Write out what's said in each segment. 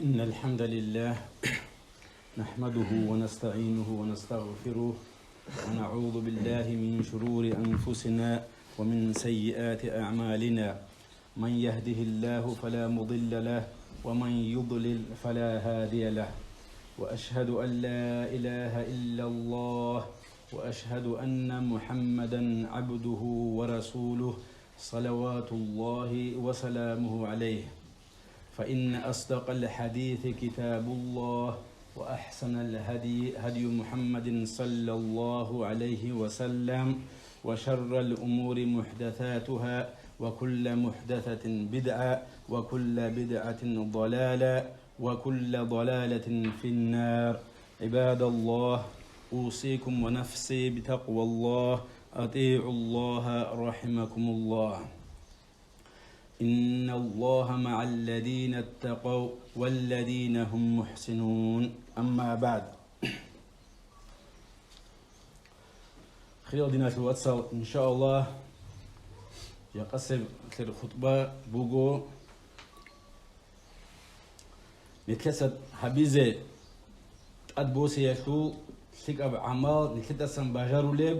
إن الحمد لله نحمده ونستعينه ونستغفره ونعوذ بالله من شرور أنفسنا ومن سيئات أعمالنا. من يهده الله فلا مضل له ومن يضلل فلا هادي له. وأشهد أن لا إله إلا الله وأشهد أن محمدا عبده ورسوله صلوات الله وسلامه عليه. فإن أصدق الحديث كتاب الله وأحسن الهدي هدي محمد صلى الله عليه وسلم وشر الأمور محدثاتها وكل محدثة بدعة وكل بدعة ضلالة وكل ضلالة في النار. عباد الله، أوصيكم ونفسي بتقوى الله. أطيعوا الله رحمكم الله. إن الله مع الذين اتقوا والذين هم محسنون. أما بعد، خير دينا الواتساب إن شاء الله يقسم الخطبة بوجو نتلسد حبيزة أدبوسي يشو ثقة عمال نتلسد سنباجارو لب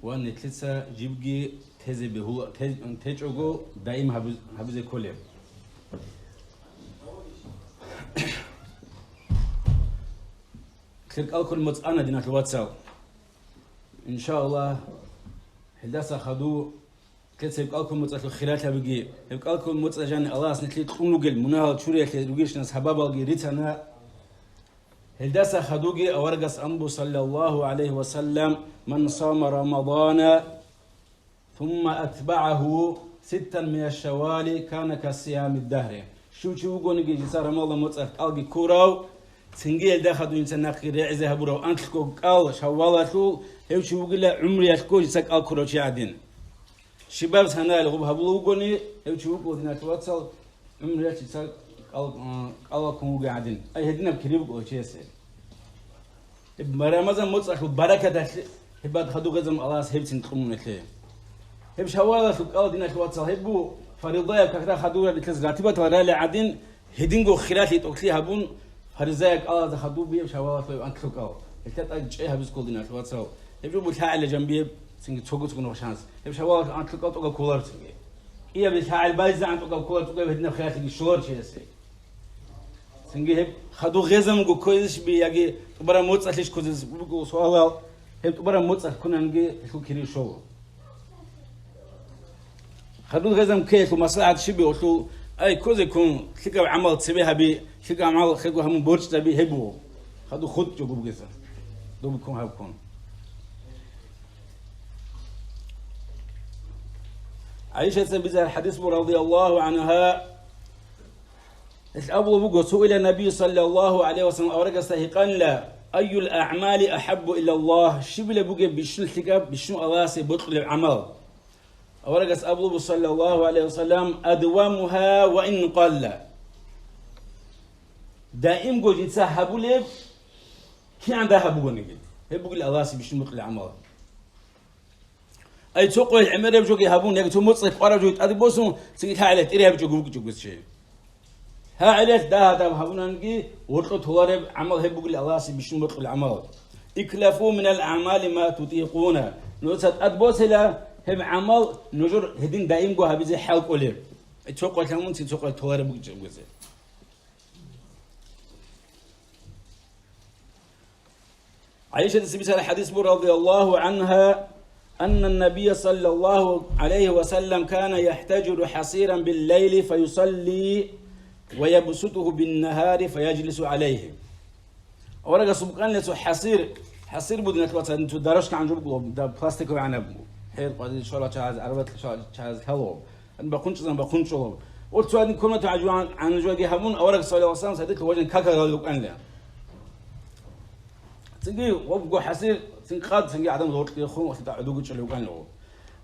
ونتلسد جيبجي تزي بهو تجوجو دائم حبيزة كلب. خير الكل متأنا دينا الواتساب إن شاء الله حدث خدو كتب الكل متأخر خلاتها بيجي الكل متأجن الله سنتلي تقوم لقل منها شورية كدوجيش ناس حبابا جريتنا حدث خدوجي أورجس أنبو صلى الله عليه وسلم من صام رمضان ثم أتبعه 6 من الشوال كان كصيام الدهر. شو قوني جسار رمضان متأخر ألقي كوراو سنجيل داخدو إنسان ناقير يعزها برو أنتلكو قال شوالاتو هيو شو قلا عمري أشكو يساك الكورو شعدين شباب سنة لغب هبلو قوني هيو شو قودنا تواتسل عمري أشكو قالكم قاعدين أي هدينا بكريب قول شيسي برمضان متأخر بركة داخل هباد خدو غزم الله هيب سنتقمون ليه هيب شوالاتو قال دينا تواتسل هيبو فريضايا كاكدا خدو لكز راتبات ورالي عادين هدينغو خلاتي توكلي هبون هرزاك الله خدو بيه شوالات لو أنتلو قال التات أجيها بسكول دينا تواتسل هيبو بتاعل جنبيه سنجي توقو تكون وشانس هيب شوالات أنتلو قال توقع كولر سنجي إيه بتاعل بايزة عن توقع كولر توقع بدنا خياتي شلور شيء سنجي هيب خدو غزم جو كويس بيجي تبرا موت أتليش كويس بقول سؤال هيب تبرا موت أكون نجي شو كري شو خدو غزم كيف ومصلحة شبي وشو أي كوز يكون ثقة عمل تسبيها بي ثقة عمل خلقوا هم برج تبي هبوا خدوا خد جو بجزء دو بيكون هبكون عائشة بن الحديث رضي الله عنها أبو بكر سئل النبي صلى الله عليه وسلم أورجا سهقان لا أي الأعمال أحب إلى الله شبل بوجي بشن ثقة بشن الله سيبطل العمل أورجس أبو صلى الله عليه وسلم أدومها وإن قل دائم جو جنسا هبولب كي عندها هبوني هبول الله سبيش مطلع العمل أي توقع العمر بجوكي هبون يجي تمصف قرا جوت أدبوسون سيتها على تريها بجوك شيء ها عليه ده هذا هبونانجي ورقة هوارب عمل هبول الله سبيش مطلع العمل اكلفوا من الأعمال ما تطيقون نوصل أدبوسلا هم عمل نجور هدين دائم جو هبيزي حلق ولير توقع كمون توقع توارب بجوزه عائشة سبيل الحديث رضي الله عنها أن النبي صلى الله عليه وسلم كان يحتجر حصيرا بالليل فيصلي ويبسطه بالنهار فيجلس عليه ورقة سبقان لسو حصير بدنا تواتر انتو دارشك عن جرب دا بلاستيك وعنب حيل قادي شولا تشاز عربت تشاز هلو ان بقونش لو قلت هذه كلمه تعجو عن جوجي همون اورق صلى الله عليه وسلم صديق وجن كاكا قالوا ان لا تجي وبقوا حسير تنقاد تنقي عدم دور يخون وتقعدوا قلوا كان له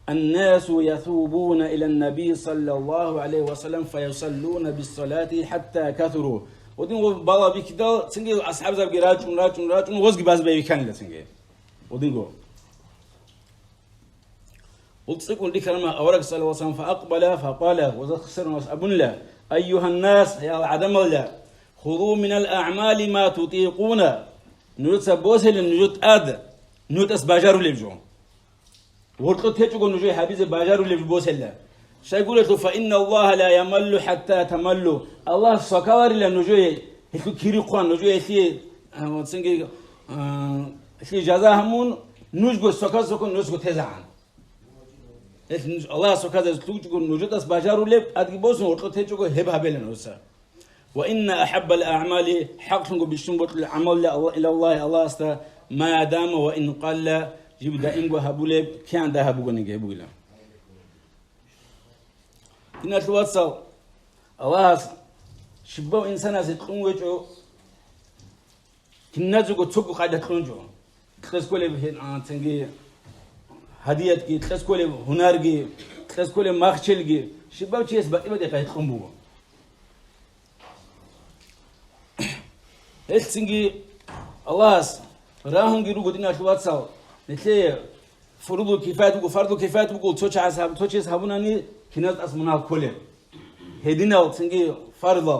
الناس يثوبون الى النبي صلى الله عليه وسلم فيصلون بالصلاه حتى كثروا ودين بالا بكده تنقي اصحاب زبي راجون وزق باز بي كان لا تنقي ودين قلت لكم دي كلمة أورق صلى الله عليه وسلم فأقبل فقال وذخسر أبن له أيها الناس يا عدم الله خذوا من الأعمال ما تطيقون نوت سبوسل نوت أد نوت أس باجارو لبجون ورطو تيجو نجوي حبيز باجارو لبجوسل شاي يقول فإن الله لا يمل حتى تملوا الله سكوار لا نجوي هيك كيري قوان نجوي هي تسنجي هي جزاهمون نجو سكاز سكون نجو تزعان الله سكاز تلوجو نجوت أس باجارو لب أدي بوسن ورطو تيجو هب هبلن وسا وإن أحب الأعمال حق بشنبط العمل إلى الله أستا ما دام وإن قل جبدا إنغو هبولب كان ده هبوغو نيجي هبوغلا إن الواتساب الله شباب إنسان أزتقون وجهه كنا زوجو تسوق قاعدة تخرجوا تخسكولي بهن تنجي هدية كي تخسكولي هنر كي تخسكولي مخشل كي شباب شيء سبب إبدا قاعد تخمبوه هالسنجي الله راهم جرو قدنا الواتساب نتلاقي فرضو كفاية وفرضو كفاية وقول توش عصاب توش يسحبونني كناز أسمنا كله هدينا سنجي فرضا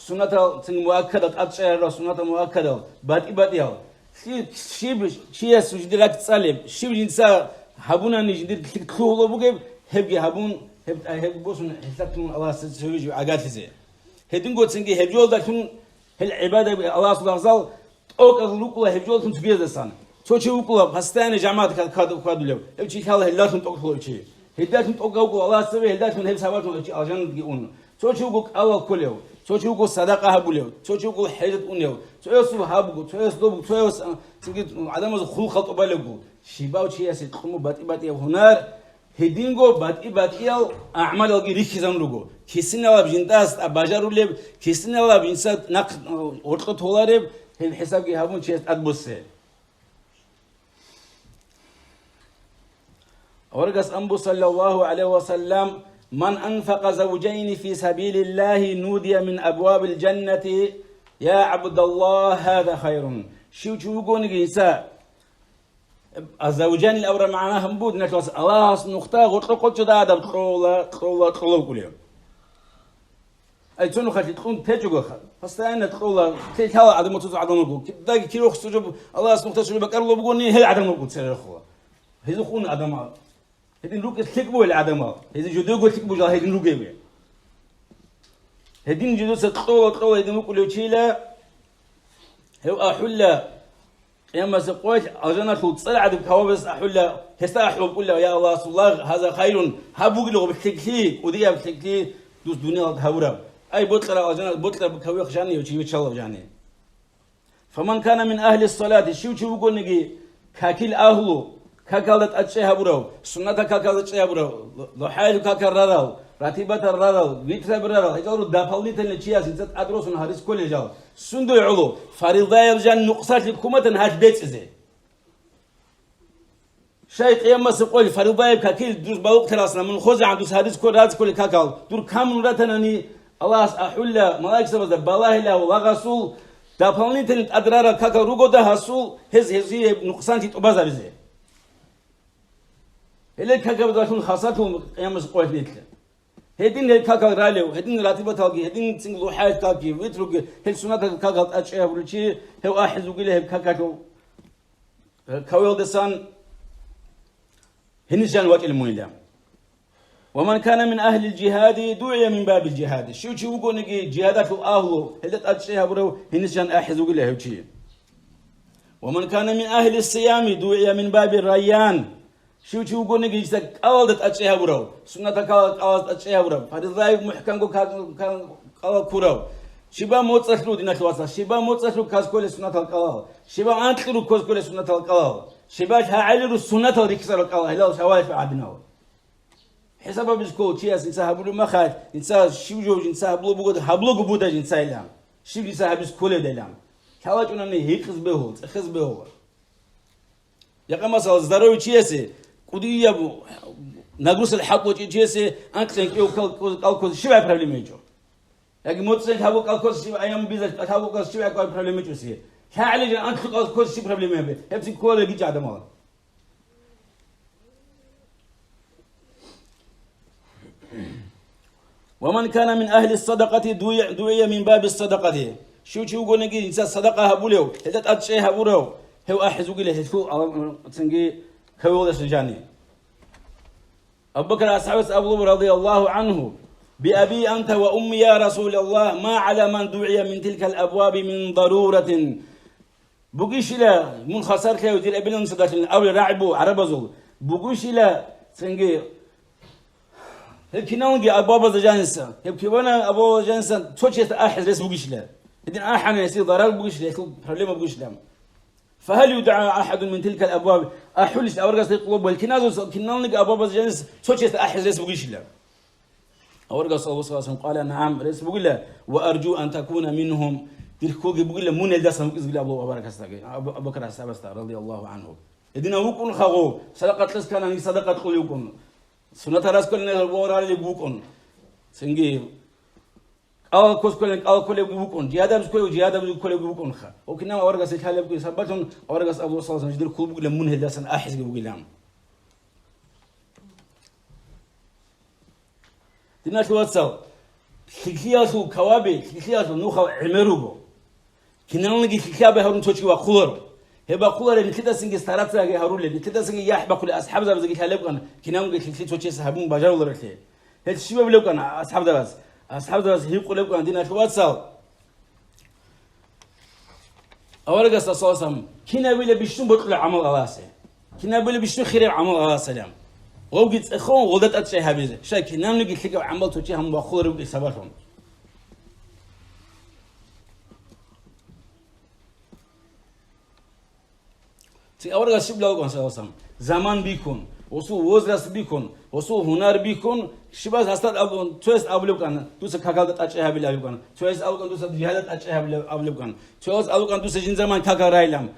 سنة سنجي مؤكدة أتشعر سنة مؤكدة بادئ شيء سجد لك تسالب شيء جنسا هبونني جديد كله بوجب هبجي هبون هب بوسن هسكتون الله سويجي عقاد زي هدين قلت سنجي هبجول دكتون العبادة الله سبحانه وتعالى أوك أغلوكلا هبجول تون تبيز السنة توشي وكلا هستاني جماعة كادو لو هبجي كله هلاتون تقول شيء هداتون تقول الله سوي هداتون هب سباتون أجان جيون توشي وكل الله كله توشي وكل صدقة هبوليو توشي وكل حاجة أونيو تويسو هابو تويسو تويس تيجي عدم الخلق خلط بالجو شباب شيء سيتقوموا باتي هنار هدينغو باتي أعمال الجريح زمرجو كيسنا لا بجنداس أباجرو لب كيسنا لا بجنسات نق أرقى تولارب هم حساب جهابون شيء أدبسه ورقص أنبو صلى الله عليه وسلم من أنفق زوجين في سبيل الله نودي من أبواب الجنة يا عبد الله هذا خير شو يقول نجيسا الزوجان الأورا معنا هم بود نتوس الله نختار قلت جدا هذا تقول كل يوم أي تونو خالد تكون تجوا خال فاستأنا تقول تيجي عدم متوسع عدم نقول ده كيلو خسوج الله نختار شو بكر الله بقولني هل عدم نقول سر الخوا هذا خون عدم هذين لوك تكبوا العدم هذين جدو قلت تكبوا جاه هذين لوك يبي هذين جدو ستقول هذين كل شيء هو أحلى يا ما سقوش أجانا توصل عدم كوابس أحلى هستأحلى بقول يا الله صلى الله هذا خير هبوق له بتكليه ودي بتكليه دوس دنيا هورا أي بطلع أجانا بطلع بكوي خشاني وشيء يتشالله جاني فمن كان من أهل الصلاة شو بقول نجي كاكل أهله كاكلت أشياء برو سنة كاكلت أشياء برو لحال كاكل رادو راتبة الرادو ويتر برادو هجرو دافلني تنشيا سنت أدرس نهارس كل جال سندو علو فريضة يرجع نقصات الحكومة هاد بيت زي شيء قيام مسقول فريضة كاكل دوس باوق تراسنا من خوز عن دوس هارس كل راس كل كاكل دور كم راتناني الله أحول ملاك سبز بالله لا وغسول دافلني تنت أدرار كاكل روجو ده حصول هزي نقصان تبازا بزي هل كاكا بدرون خاصاتهم قيام مسقول نيتله هدين كاكا راليو هدين راتبة تاجي هدين سنجلو حاج تاجي ويتروج هل سنة كاكا أشياء ولشي هو أحد وقيله كاكا كويل دسان هنجان وقت المويلة ومن كان من أهل الجهاد دعي من باب الجهاد شو يقول نجي جهادات أهله هل أشياء برو هنجان أحد وقيله وشي ومن كان من أهل الصيام دعي من باب الريان شو يقول نجي يسك أولد أشياء برو سنة أولد أشياء برو هذا ضايق محكم كان كورو شباب موتصلو دينا تواسا شباب موتصلو كاس كل سنة القلال شباب أنتلو كاس كل سنة القلال شباب هعللو سنة الركسر القلال هلا شوايف عدنا حسابه بيسكو تياس إنسان هبلو ما خايف إنسان شو جو إنسان هبلو جبوده إنسان إلهم شو إنسان هبس كله دلهم كلاج أنا هيك خز بهول يا كم مثلا زدارو تياسه كودي يابو نقص الحق وتياسه أنت تنكيو كل شو problem يجو لكن موتسين هابو كل شو أيام بيزا هابو كل شو كل problem يجو سيه كعلي جن أنت كل شو problem يبي هبسي كل يجي جاده مال ومن كان من أهل الصدقة دعي من باب الصدقة شو قلنا إنسان صدقة هبوليو هذا أتشي هبوليو هو أحزو قله شو تنجي هو الجاني أبو بكر أصحاب أبو رضي الله عنه بأبي أنت وأمي يا رسول الله ما على من دعي من تلك الأبواب من ضرورة بقيش لا من خسارة لا يدير ابن صدق أو راعبو عربزول بقيش لا تنجي هالكنانجي أبواب الجانسة هالكوانا أبواب الجانسة توجه أحد ليس بقيش لا إذن أحد يصير ضرر بقيش لا بروبلم بقيش لا فهل يدعى أحد من تلك الأبواب أحلش أورجس القلوب والكنازوس كنانجي أبواب الجانسة توجه أحد ليس بقيش لا أورجس الله صلى الله عليه وسلم قال نعم ليس بقول لا وأرجو أن تكون منهم تلكوجي بقول له من الدسم بقول أبو بكر أبو بكر الصحابة رضي الله عنه إذن هو كون خاو صدقة لس كان صدقة قلوبكم سنة راس كلنا الورا اللي بوكون سنجي أو كوس كلنا أو كل بوكون جهاد بس جهاد كل بوكون خا وكنا أورجس الحالة بقول سبتهم أورجس أبو صلى الله عليه وسلم يدير بقول من الدسم أحس بقول لهم ديناش واتساو خلياسو كوابي خلياسو نوخا عمروبو كنا نلقي خليابه هارون توشي وخور هبا خور اللي كده سنجي استارات راجع هارون اللي كده سنجي يحبا كل أصحاب ذا بزكي حلبكنا كنا نلقي خلي توشي سحبون بجارو دركتي هاد الشباب اللي كنا أصحاب ذا بس هيب قلب كنا ديناش واتساو أورجع صلى الله عليه وسلم كنا بيلا بيشتون بطل عمل الله سه كنا بيلا بيشتون خير عمل الله سلام وقت أخون ولدت أتشي هبيزة شايك نام نقول لك عمل توجي هم بخور وإسابتهم تي أورجع شيء بلاو كون سلاسم زمان بيكون وصو وزرس بيكون وصو هنر بيكون شباز هستاد أبون تويس أبلو كان توس كاكال أتشي هبيل أبلو كان تويس أبلو كان توس جهاد أتشي هبيل أبلو كان تويس أبلو كان توس جن زمان كاكال رايلام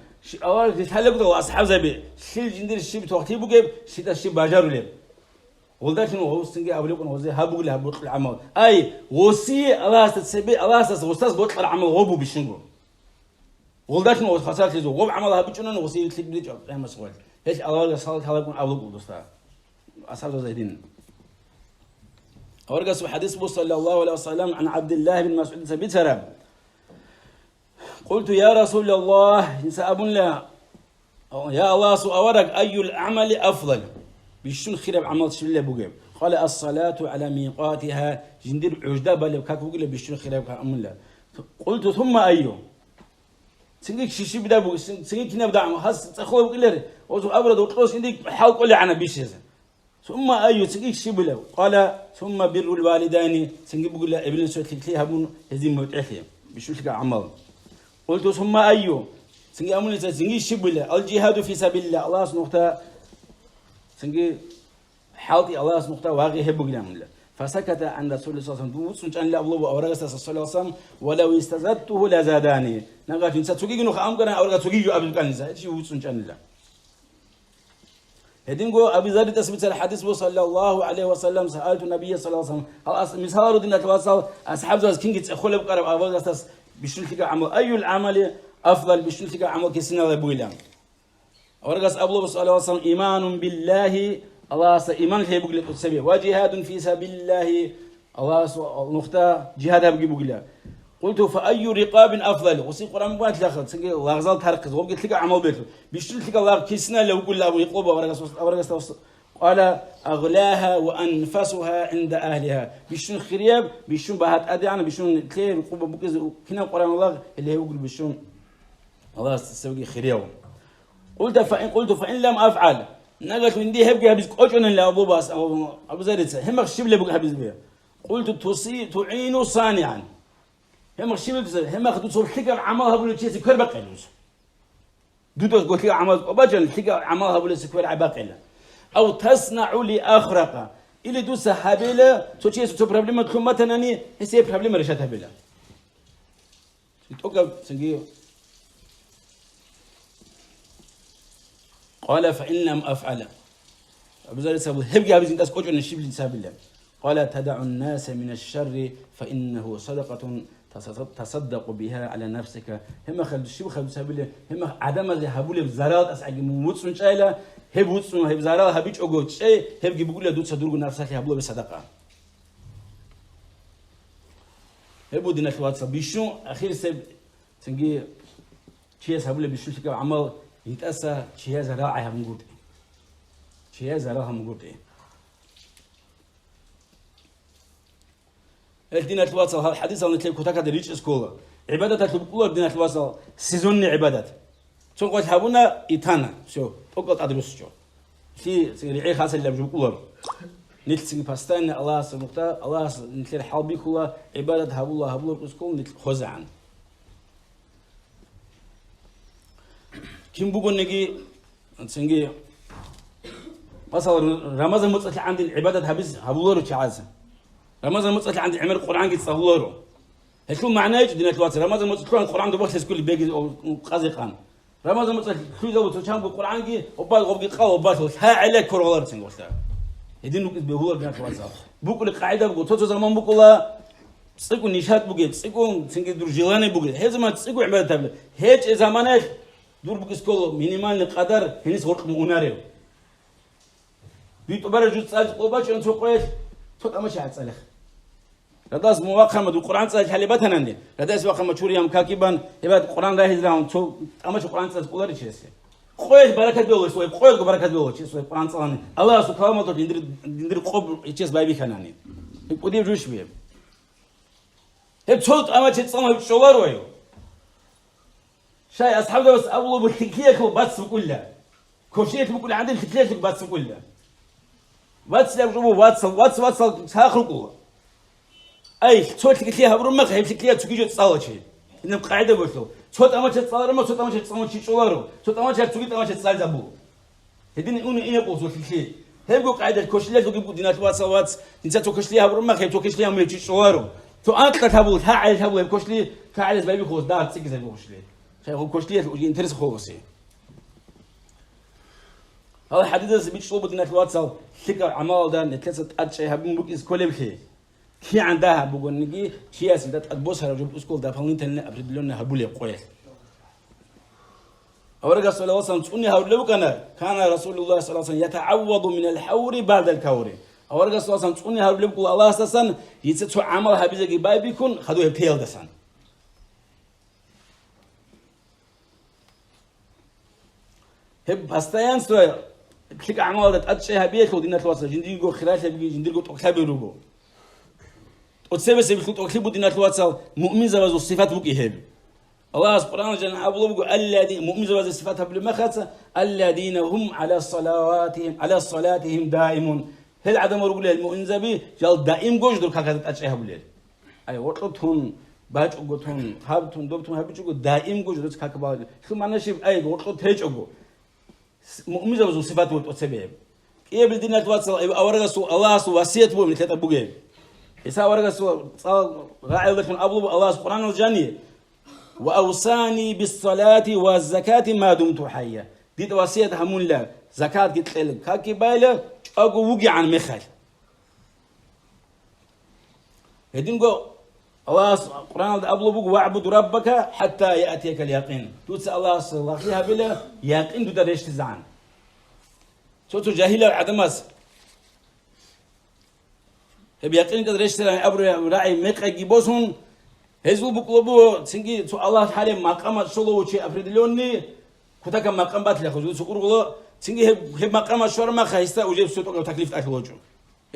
أول تحلق ده أصحاب زبي شيل جندير شيب توقتي بوجب شيء شيء باجروا لهم ولداشنو هو سنجي أبلو كان هو زي هبوا له بطل العمل أي وصي الله تسبي الله تسوستاس بطل العمل غبو بيشنو ولداشنو هو خسارة زو غب عملها بيشنو وصي يكتب ليج أه مسؤول هيك الله صار هذا يكون أبلو كودستا أصحاب زيدين أورجس حديث صلى الله عليه وسلم عن عبد الله بن مسعود سبيترا قلت يا رسول الله يسأبون لا يا الله سؤالك أي الأعمال أفضل بيشون خير بعمل شبل بوجب قال الصلاة على ميقاتها جندير عجدة بل كاك بقول بيشون خير بعمل لا قلت ثم أيه سنجيك شيء بدا بو سنجيك هنا بدا هس تأخذ بقول له وزو أبرد وطلوس عندك حاول قول عنا بيشيز ثم أيه سنجيك شيء بلا قال ثم بر الوالدين سنجيك بقول له ابن سويت كليه هبون هزيم متعثيم بيشون خير عمل قلت ثم أيه سنجي أمون سنجي شبله الجهاد في سبيل الله الله سنوخته سنجي حاطي الله سنوخته واقي هبو قلام الله فسكت عن رسول الله صلى الله عليه وسلم سنجان لا الله وأورغس صلى الله عليه وسلم ولو استزدته لزاداني نقاش إنسان تجيء نخ أمكنا أورغس تجيء أبو كان إنسان شيء سنجان الله هدين جو أبي زاد تثبت الحديث صلى الله عليه وسلم سألت النبي صلى الله عليه وسلم خلاص مثال دينا تواصل أصحاب زاز كينجت أخول بقرب أورغس بيشتري عمل أي العمل أفضل بيشتري عمل كسينا لبويلام أورجس أبلغ صلى الله عليه وسلم إيمان بالله الله إيمان هي بقول السبيل وجهاد في سبيل الله الله نختار جهاد بقول الله قلت فأي رقاب أفضل وسي قرآن بقول لك سنجي لغزال تركز وقلت لك عمل بيته بيشتري لك الله كسينا لو بقول له يقلب أورجس قال أغلاها وأنفسها عند أهلها بيشون خريب بيشون بهات أديان بيشون كلير قبة بكز كنا قرآن الله اللي هو يقول بيشون الله سوي خريب قلت فإن لم أفعل نقلت من دي هبقى هبز أجن لا أبو باس أبو زيد هم خشيب لي بقى هبز بيه قلت تعين صانعا هم خشيب لي هم خدوا صور حكر عملها بقول شيء سكر بقلوس دودس قلت لي عمل أبجن حكر عملها بقول سكر عباقله أو تصنع لآخرك إلى دوس هابيلا توشي سو بروبلم تكون مثلاً هسه بروبلم رشات هابيلا توقف سنجيو قال فإن لم أفعل أبو زيد سأقول هبقى أبو زيد أسكوت عن الشيب لسابيلا قال تدع الناس من الشر فإنه صدقة تصدق بها على نفسك هم خلد الشيب خلد سابيلا هم عدم ذهبوا بزرات أسعج موت من شايلا هب وصل هب زارال هبيج أقول شيء هب جيبوا له دوت صدور نفسك هبوا بصدقة هبو دينا الواتساب بيشو أخير سب تنجي شيء سهبله بيشو شكل عمل يتأسى شيء زراعة هم قلت شيء زراعة هم قلت الدين الواتساب هذا الحديث عن تلك كتاكا دريج اسكولا عبادة تلبكولا الدين الواتساب سيزوني عبادات شو قلت هابونا إيتانا شو فقط أدرس شو في رعي خاصة اللي بجوكولا نتسين باستان الله سمكتا الله نتلي حالبي كلا عبادة هابولا اسكول نتل خزعان كم بقول نجي نسنجي مثلا رمضان متصل عند العبادة هابولا رشعازة رمضان متصل عند عمر القرآن قد صهولره هشلون معناه دين الواتس رمضان متصل القرآن ده بس كل بيجي قازقان رمضان متصل كل ده وتشام بالقرآن جي وبعد غبي قاو وبعد ها عليك كرولار تنقولها يدين نقول بهو دين الواتس بقول القاعدة بقول توتو زمان بقول تسيقون نشاط بقول تسيقون تنقل درجيلاني بقول هذا زمان تسيقون عبادة تبل هيج زمانه دور بقول سكول مينيمال القدر هنيس ورق موناريو بيتبرر جزء ساج قباش أنتو قريش توت أمشي على سالخ لداس مواقع مد القرآن ساج حلبتنا عندي لداس واقع مشهور يوم كاكيبان يبقى القرآن راهي زراون تو أمشي القرآن ساج قولار يشيسه قوي بركة بيوش سوي قوي بركة بيوش سوي القرآن صاني الله سبحانه ما تقول يندر قب يشيس بايبي خناني يقولي بجوش بيه هب توت أمشي تصمم بشوار وياه شاي أصحاب ده بس أولو بالتكية بس بكلها كوشية بكل عندي التكية بس بكلها واتس لا بجوبو واتس ساخرقوا أي صوت تكليها برمك هي تكليها تكيجو تصاوى شيء إنهم قاعدة بقولوا صوت أما تصاوى ما صوت أما تصاوى شيء شوارو صوت أما تكيد أما تصاوى زبو هدين إنه بقول تكليه هي بقول قاعدة كوشليها تقول دينات واتس إنسان تكشليها برمك هي تكشليها ما يجي شوارو تو أنت تابوت ها على تابوت كوشلي فعل زبايبي خلاص ده تسكت زي كوشلي شايف كوشليها ينترس خلاص هذا حديث بيش صوب دينات الواتساب ثقة عمال ده نتلسة أشياء هبون بقيس كل بخير كي عندها بقول نجي شيء أسمع تبصها رجل أسكول ده فلين تلنا أبرد لنا هبولي قوي أورجع صلى الله عليه وسلم تقولني هقول كان رسول الله صلى الله عليه وسلم يتعوض من الحور بعد الكور أورجع صلى الله عليه وسلم تقولني هقول الله أساسا يتسوى عمل هبيزة جباي بيكون خدوه بيل دسان هب هستيان سوى كلك أعمال ده أشياء هبية كودينا الواتساب جنديرجو خلاص بيجي جنديرجو تكتب يروجو وتسبب سبب تكتب دينا الواتساب مؤمن زواج الصفات بقى هب الله سبحانه وتعالى أبو بقول الذي مؤمن زواج الصفات قبل ما خلص الذين هم على صلاتهم دائمون هل عدم رجل المؤمن زبي جل دائم جوج دول كذا أشياء هبليل أي وقتهم باج وقتهم هابتهم دوبتهم هابتشوا دائم جوج دول كذا بعد شو معناه شيء أي وقت هيج أقول مؤمن زواج الصفات وتسبب إيه بالدين الواتساب أورجع الله سو وصية بو من كتاب بوجي إذا أورجع سو راعي لك من أبو الله سبحانه وتعالى وأوصاني بالصلاة والزكاة ما دمت حيا دي وصية همون لا زكاة قتل كاكي بايلة أقو وجي عن مخال هدين جو الله القرآن أبو بوج واعبد ربك حتى يأتيك اليقين توت الله صلى الله عليه بلا يقين دو دريش تزعن صوت جاهلة عدماس بيقين دريش تزعن أبو راعي مقع جيبوسون هزو بقلبو تنجي تو الله تعالى مقام شلو وشي أفريد لوني كتاك مقام باتله خذوا سكور تنجي هب مقام شور ما خايستا وجيب صوت أو تكليف أكل وجه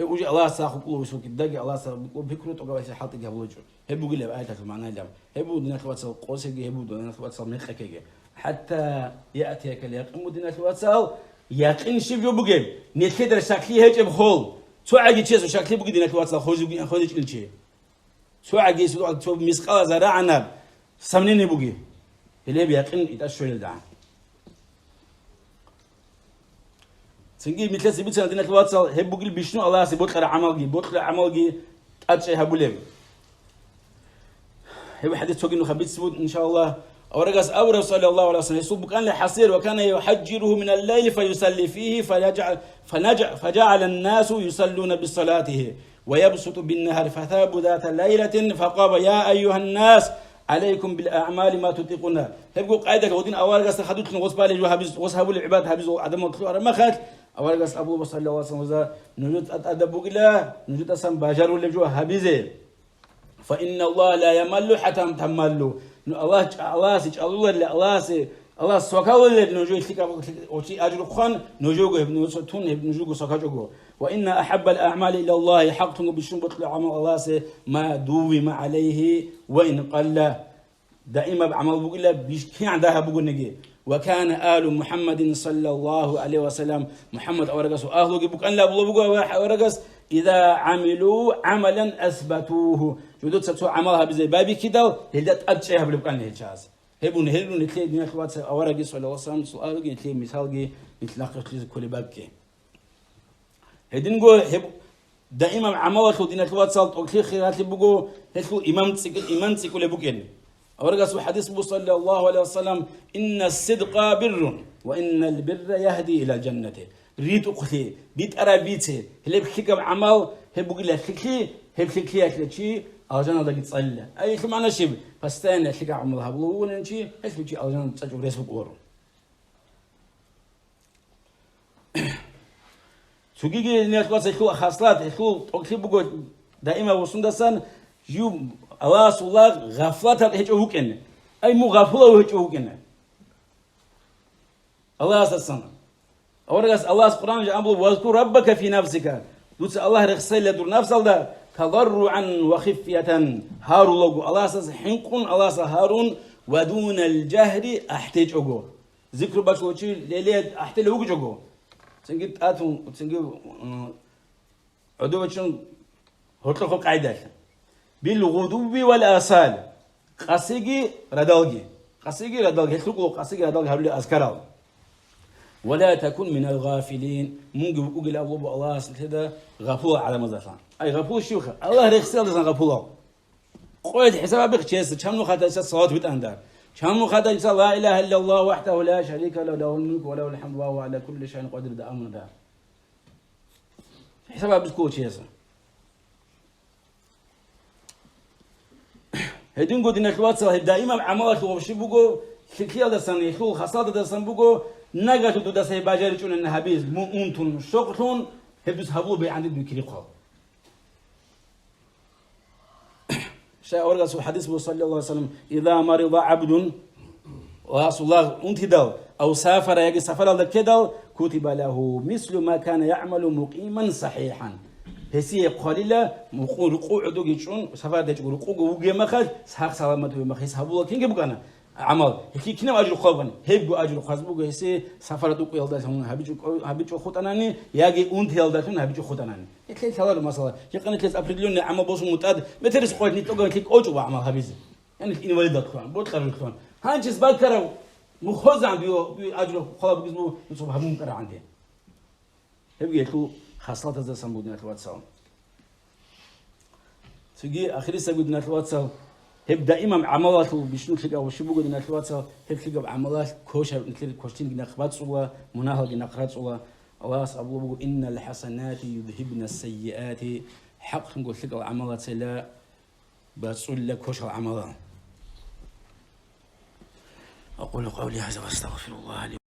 وجه الله ساخو كله سوق الدقة الله ساخو بكرة أو قبل حاطط جاب وجه هبو قلب آية المعنى لهم هبو دينات الواتساب قوسي هبو دينات الواتساب مخكيجي حتى يأتيك اليقين دينات الواتساب يقين شيء جو بقيم نتكدر شكلي هيك بخول شو عاجي شيء شكلي بقي دينات الواتساب خوجي كل شيء شو عاجي شو مسقال زراعنا سمنين بقي اللي بيقين يتأشر الدعاء سنجي مثل سبيت سنة دينات الواتساب هبو قل بيشنو الله سيبوتلر عملجي أتشي هبو لهم هو حديث توقي إنه خبيت سبوت إن شاء الله أورجس أوره صلى الله عليه وسلم يسوب كان لحصير وكان يحجره من الليل فيصلي فيه فجعل الناس يصلون بصلاته ويبسط بالنهار فثاب ذات ليلة فقال يا أيها الناس عليكم بالأعمال ما تطيقون هبقوا قاعدة ودين أورجس خدوتنا وصبالي جو وصحبوا العباد هبزوا عدم الطلوع ما خد أورجس أبو صلى الله عليه وسلم نجود أدبوا إلى نجود أسم باجر ولا جو هبزه فإن الله لا يمل حتى تملوا الله الله سوكاول نجوي تلك وشي أجر خان نجوجه ابن سطون ابن نجوجه سوكاجوجه وإن أحب الأعمال إلى الله حق بشنبط العمل الله ما دوم عليه وإن قل دائما بعمل بقول بيشكي عندها بقول نجي وكان آل محمد صلى الله عليه وسلم محمد أورجس أهله جبك أن لا بقول أورجس إذا عملوا عملا أثبتوه جدود ستو عملها بزي بابي كده هدت أبشيها بلبكان هالجاز هبون نتلي دنيا خبات أورجس صلى الله عليه وسلم سؤال جي نتلي مثال جي نتلاقي كل بابك هدين جو هب دائما عملها دنيا خبات صلت أكثر خيرات بقول هتقول إمام تقول بقول أورجس حديث صلى الله عليه وسلم إن الصدق بر وإن البر يهدي إلى الجنة ريت أختي بيت أرابيته هل بخيكم عمل هل بقول لك خيكي هل خيكي أكلتشي الجنة ده جتصلى أي شو معنى شيء فاستنى خيك عملها بقول نشي هل خيكي الجنة تجوا رئيس بقوله شو جيجي نيكلاس يخلو خاصلات يخلو أكثر بقول دائما وصلنا سن يوم الله سؤال غفلة هيجوه كنا أي مو غفلة وهيجوه كنا الله سبحانه أورجس الله القرآن جاء أمره واذكر ربك في نفسك دوس الله رخصة لدور نفس الله تضرعا وخفية هارو الله سبحانه حنقون الله سبحانه هارون ودون الجهر أحتاج أجو ذكر بشوشي ليلة أحتاج أجو سنجد آتون سنجد عدوشون هرتلقوا قاعدة بالغدو والآصال قصيجي ردالجي هتلقوا قصيجي ردالجي هقول أذكره ولا تكن من الغافلين ممكن يقول أبو الله سنتدا غفور على مزاجنا أي غفور شيوخ الله رخصة لسان غفور قويت حساب بخشيس كم خاطر الصلاة بتأندر كم خاطر لا إله إلا الله وحده لا شريك له له الملك وله الحمد وهو على كل شيء قادر ده أمر ده حساب بسكوت شيء هدين قد نخوات دائما عملت وبشي بقول خيال دسان يخو خاصة دسان بقول نجات دودا سه باجر چون نهبیز مونتون شغلتون هبدوس هبو بي عندي بكري قال شاء ورغس الحديث صلى الله عليه وسلم إذا مرض عبد ورسول الله انتدل أو سافر يجي سفر الله كدل كتب له مثل ما كان يعمل مقيما صحيحا هسي قليلا رقوع دوجي چون سفر دج رقوع وجي مخل سحق سلامته مخيس هبو كينج بكنا عمل هيك كنا أجر خابن هيبقى أجر خازبوجه هسي سفر دوك يلداشون هبيجو خوتاناني يجي أنت يلداشون هبيجو خوتاناني إتلي ثلاثة مسألة يقولون كيس أبريليون عمل بوس متعد بترس قوي نتوقع كيك أوجو عمل هبيز يعني إني ولد كمان بطل كمان هانجس بالكرو مخزن بيو أجر خاب بيزمو نصب همون كرا عندي هيبقى يكو خاصلات هذا سامبودنا الواتساب تيجي آخر سامبودنا الواتساب هب دائما عملاته بيشنو كذا وشبوق دنا الواتساب هب كذا عملات كوشة مثل كوشتين جنا خبات صوا مناهل جنا خرات صوا الله أبو بقول إن الحسنات يذهبن السيئات حق نقول كذا عملات سلا بسول لك كوشة عملات أقول قولي هذا واستغفر الله لي